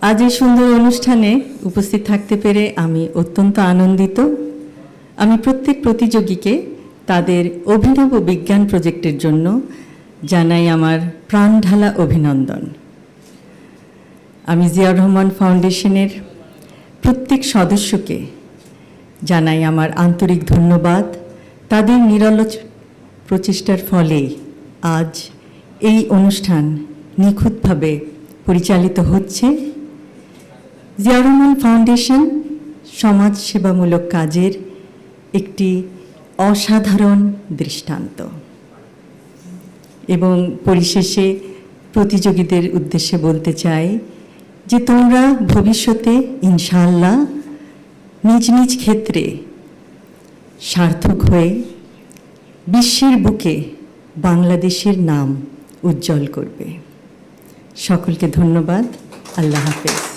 আজ এই সুন্দর অনুষ্ঠানে উপস্থিত থাকতে পেরে আমি অত্যন্ত আনন্দিত। আমি প্রত্যেক প্রতিযোগীকে তাদের অভিনব বিজ্ঞান প্রজেক্টের জন্য জানাই আমার প্রাণঢালা অভিনন্দন। আমি জিয়াউর রহমান ফাউন্ডেশনের প্রত্যেক সদস্যকে জানাই আমার আন্তরিক ধন্যবাদ। তাদের নিরলস প্রচেষ্টার ফলে আজ এই অনুষ্ঠান নিখুঁতভাবে পরিচালিত হচ্ছে। জিয়াউর রহমান ফাউন্ডেশন সমাজ সেবামূলক কাজের একটি অসাধারণ দৃষ্টান্ত। এবং পরিশেষে প্রতিযোগীদের উদ্দেশ্যে বলতে চাই যে তোমরা ভবিষ্যতে ইনশাআল্লাহ নিজ নিজ ক্ষেত্রে সার্থক হয়ে বিশ্বের বুকে বাংলাদেশের নাম উজ্জ্বল করবে। সকলকে ধন্যবাদ। আল্লাহ হাফেজ।